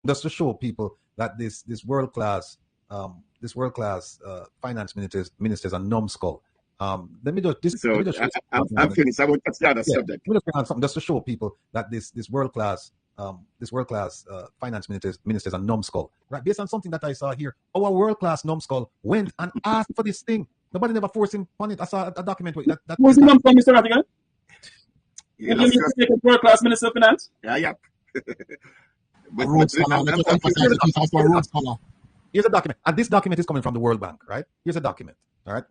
just to show people that this world class finance ministers are numbskull. Let me just So let me just show I'm finished. I won't touch the other yeah, subject. let me just bring on something just to show people that this world class finance ministers are numbskull, right? Based on something that I saw here, our world class numbskull went and asked for this thing. Nobody never forced him on it. I saw a document with that. Who's the numbskull, Mr. Radigan? You You mean to take a world class minister of finance? Yeah. But Here's a document, and this document is coming from the World Bank, right? Here's a document, all right?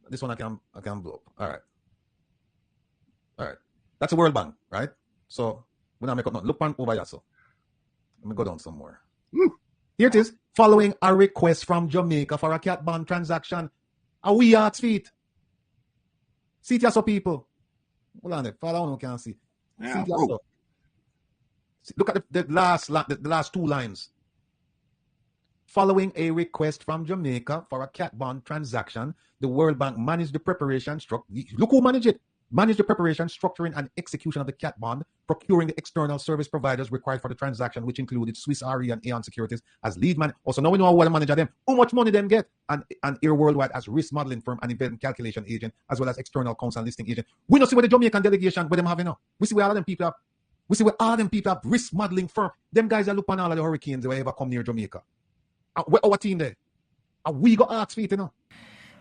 This one I can blow up. All right. That's a World Bank, right? So when I make up note, look over here. So let me go down some more. Here it is. Following a request from Jamaica for a cat bond transaction, a wee heart's feet. See it here, so people. Hold on there. Follow on, you can see. Yeah. See it here, so. Look at the last two lines. Following a request from Jamaica for a cat bond transaction, the World Bank managed the preparation look who managed it. Managed the preparation, structuring, and execution of the cat bond, procuring the external service providers required for the transaction, which included Swiss Re and Aon Securities as lead man. Also, now we know what manager them, how much money them get, and Air Worldwide as risk modeling firm and event calculation agent, as well as external counsel and listing agent. We don't see what the Jamaican delegation, what them having now. We see where all of them people have. We see where all of them people have risk modeling firm. Them guys are looking on all of the hurricanes that ever come near Jamaica. Where our team there? We got arts feet, you know.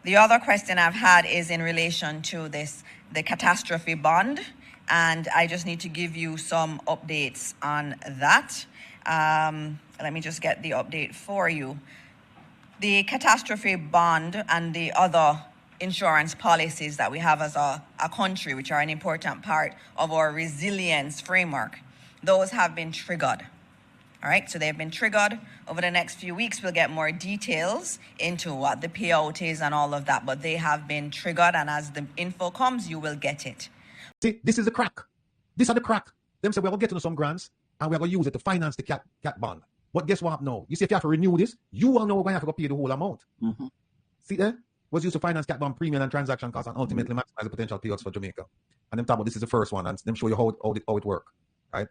The other question I've had is in relation to the catastrophe bond, and I just need to give you some updates on that. Let me just get the update for you. The catastrophe bond and the other insurance policies that we have as a country, which are an important part of our resilience framework, those have been triggered. All right, so they've been triggered. Over the next few weeks, we'll get more details into what the payout is and all of that, but they have been triggered, and as the info comes, you will get it. See, this is the crack. These are the crack. Them say, we're going to get into some grants, and we're going to use it to finance the cat bond. But guess what now? You see, if you have to renew this, you will know we're going to have to pay the whole amount. Mm-hmm. See there? Was used to finance cat bond premium and transaction costs and ultimately maximize the potential payouts for Jamaica. And them talk about this is the first one, and them show you how it works, right?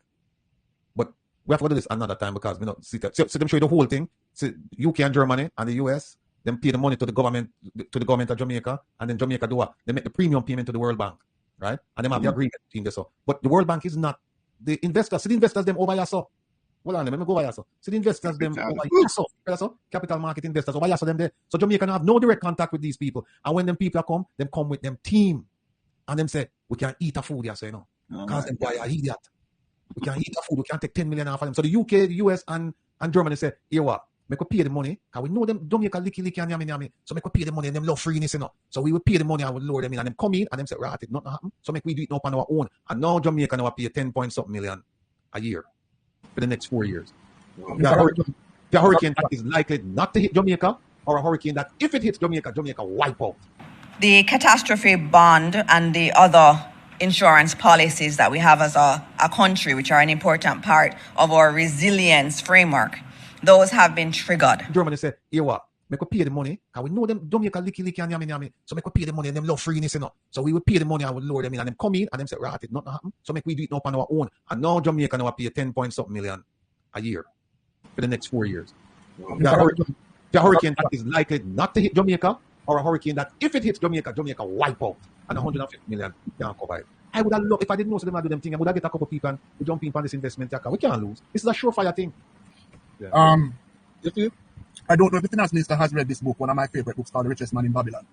But we have to do this another time because we don't see that. So them show you the whole thing. So UK and Germany and the US, them pay the money to the government of Jamaica, and then Jamaica do what? They make the premium payment to the World Bank, right? And they have the agreement between this. But the World Bank is not the investors. See the investors them over here. So hold on, let me go over here. So see the investors them over here. So capital market investors over here. So them there. So Jamaica have no direct contact with these people. And when them people come with them team, and them say we can eat a food here. So you know, because them boy are idiot. We can eat the food. We can take 10 million off of them. So the UK, the US, and Germany say, here what? Make we pay the money. Because we know them Jamaica licky and yummy. So make we pay the money and them love freeness, you know. So we will pay the money and we'll lower them in. And them come in and them say, right, it not happen. So make we do it now on our own. And now Jamaica now pay 10-point-something million a year for the next 4 years. Wow. The hurricane that is likely not to hit Jamaica, or a hurricane that if it hits Jamaica wipe out. The catastrophe bond and the other insurance policies that we have as a country, which are an important part of our resilience framework, those have been triggered. Germany say, here what? Make we pay the money, because we know them Jamaica licky and yummy. So make we pay the money and them love freeness, you know. So we will pay the money and we'll lower them in. And them come in and them say, right, it not happen. So make we do it now on our own. And now Jamaica now pay 10-point-something million a year for the next 4 years. Wow. The hurricane that is likely not to hit Jamaica, or a hurricane that if it hits Jamaica wipe out. And 150 million can't cover it. I would have loved, if I didn't know so them do them thing, I would have get a couple of people and we jump in on this investment. We can't lose. This is a surefire thing. Yeah. You see, I don't know if the finance minister has read this book, one of my favorite books called The Richest Man in Babylon.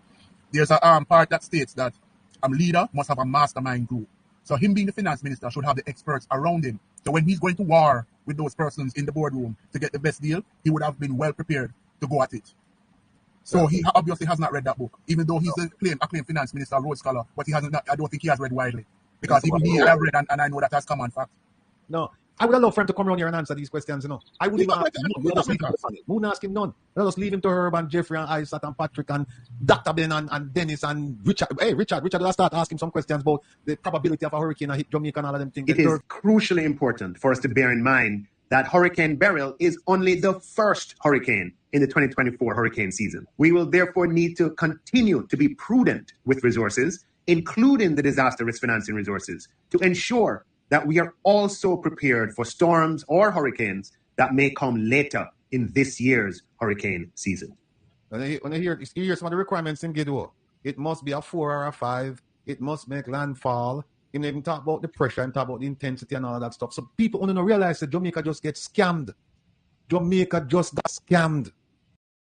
There's a part that states that a leader must have a mastermind group. So him being the finance minister should have the experts around him. So when he's going to war with those persons in the boardroom to get the best deal, he would have been well prepared to go at it. So he obviously has not read that book, even though he's acclaimed finance minister, Rhodes Scholar, but he hasn't. I don't think he has read widely, because even he have read, and I know that has common fact. No, I would love for him to come around here and answer these questions. You know, I would even ask him. Wouldn't ask him none. Let us leave him to Herb and Jeffrey and Isaac and Patrick and Dr. Ben and Dennis and Richard. Hey, Richard, let's start asking some questions about the probability of a hurricane hit Jamaica and all of them things. It is crucially important for us to bear in mind that Hurricane Beryl is only the first hurricane in the 2024 hurricane season. We will therefore need to continue to be prudent with resources, including the disaster risk financing resources, to ensure that we are also prepared for storms or hurricanes that may come later in this year's hurricane season. When you hear some of the requirements in Gidwo, it must be a 4 or a 5. It must make landfall. You even talk about the pressure and talk about the intensity and all that stuff. So people only don't realize that Jamaica just gets scammed. Jamaica just got scammed.